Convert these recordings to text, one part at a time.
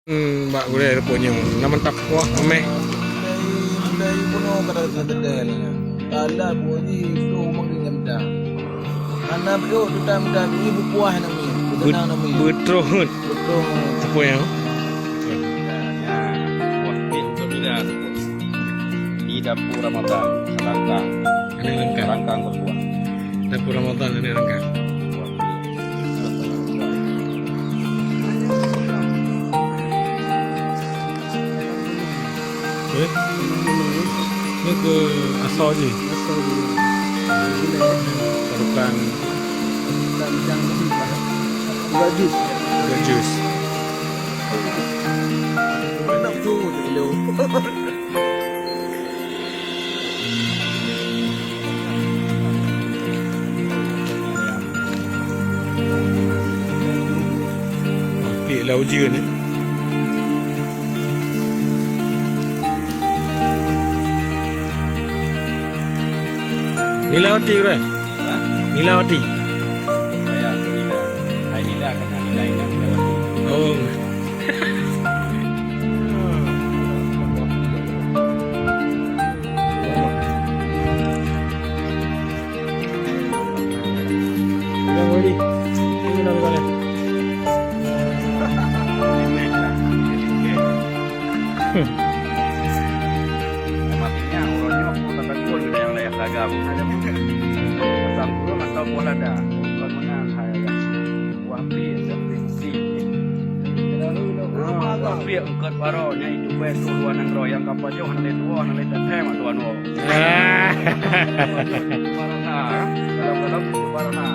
Mbak boleh punya nama tak kuah meh. Dari puno kada kadal ni. Kala bunyi tu mengingam dah. Karena beliau tu time dah ibu puah nami. Betul nami. Betul. Betul. Apa yang? Buah pintu sudah di dapur Ramadan selangkang Ini lengkap. selangkang berbuah. Dapur Ramadan ini lengkap. Ini ke asal je. Asal dia. Taruhkan Dan jangan lupa. Bajus. jus. Enak tu beliau. Pik lau je ni. Nilawati kan? Hah? Nilawati. Saya tidak. Saya tidak akan nilai yang lewat. Oh. Yang boleh. Ini nak boleh. Matinya orangnya mau kata pun kita yang layak agam. Ada mungkin. Pasang kurung atau bola dah. Bukan mana saya yang wapi seperti wapi engkau baronya itu betul tuan yang royang kapal jauh nanti tuan nanti teteh tuan wo. Parana, kalau itu parana.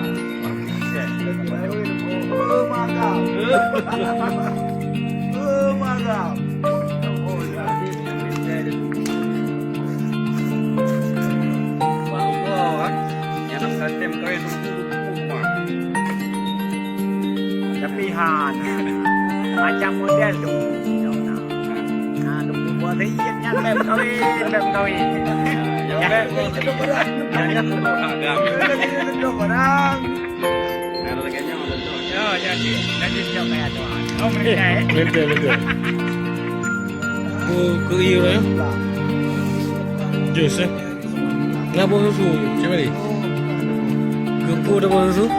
Tepihan macam model tu. Nah, tu buat rietnya bem kawin. Banyak untuk agam. Itu orang. Kalau kayaknya Ya, jadi siapa kayak tu. Oh, mereka. Betul. Ku iyo ya. Jus eh. Ngapa susu? Macam ni? Kempu dah bawa susu?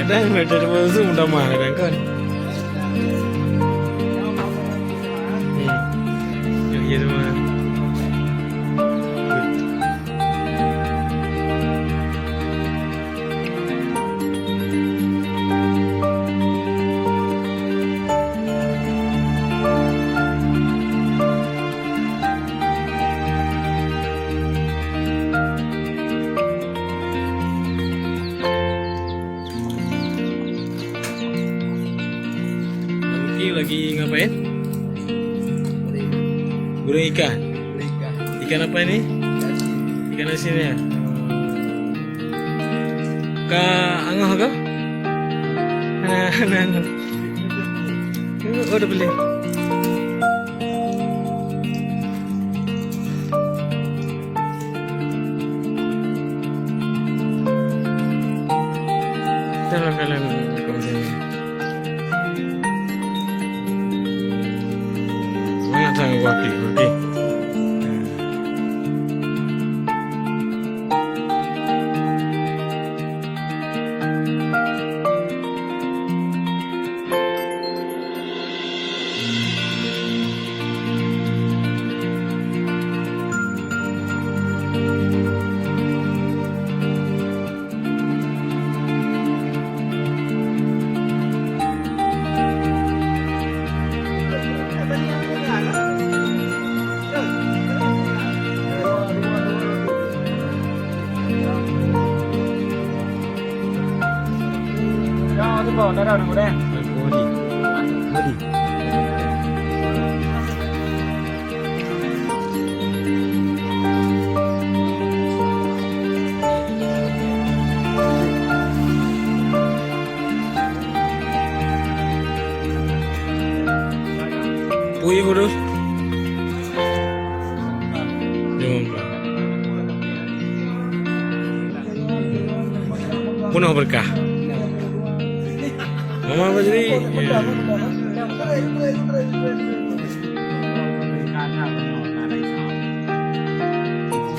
Kadang macam ada bawa susu mudah mah kadang kan. Ya semua. Lagi ngapain? Goreng ikan. Ikan apa ini? Ikan asin ya. Ka angah ke? Ana. Oh, udah beli. Jalan-jalan ke sini. Mana tahu wapi? Ya, tu pun dah nak mudah. Modi. Puyi kurus. Jom. Pun penuh berkah. Mama Fajri. Ya.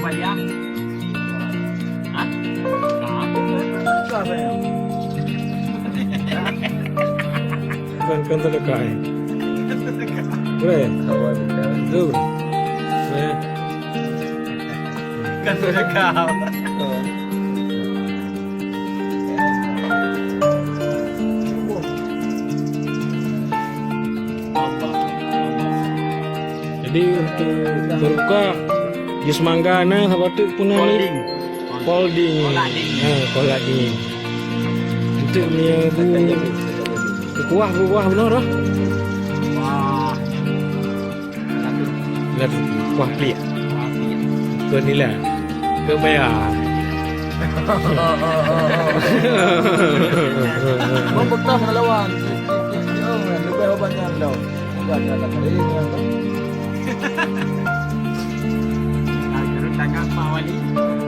Bayang. Hah? Kan terdekat. Boleh. Betul. Ya. Kan sudah kau. Jadi untuk berbuka jus mangga nah apa tu punah ni folding. Folding. Untuk punya buah benar dah. Wah. Lihat buah pelik. Ke ni lah. Ke bayar. Mau bekam lawan. Lebih banyak dah. Enggak ada kali. Terus tanya Pak Wali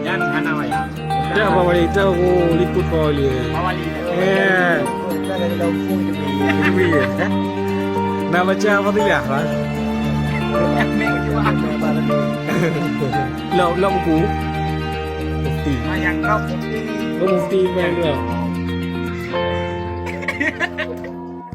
dan anak wayang. Dah apa wali tahu aku liput Pak Wali. Pak Wali. Dari lampung Ini. Nak baca apa tu ya? Lau buku. Mufti. Wayang kau putih. Oh mufti main dia.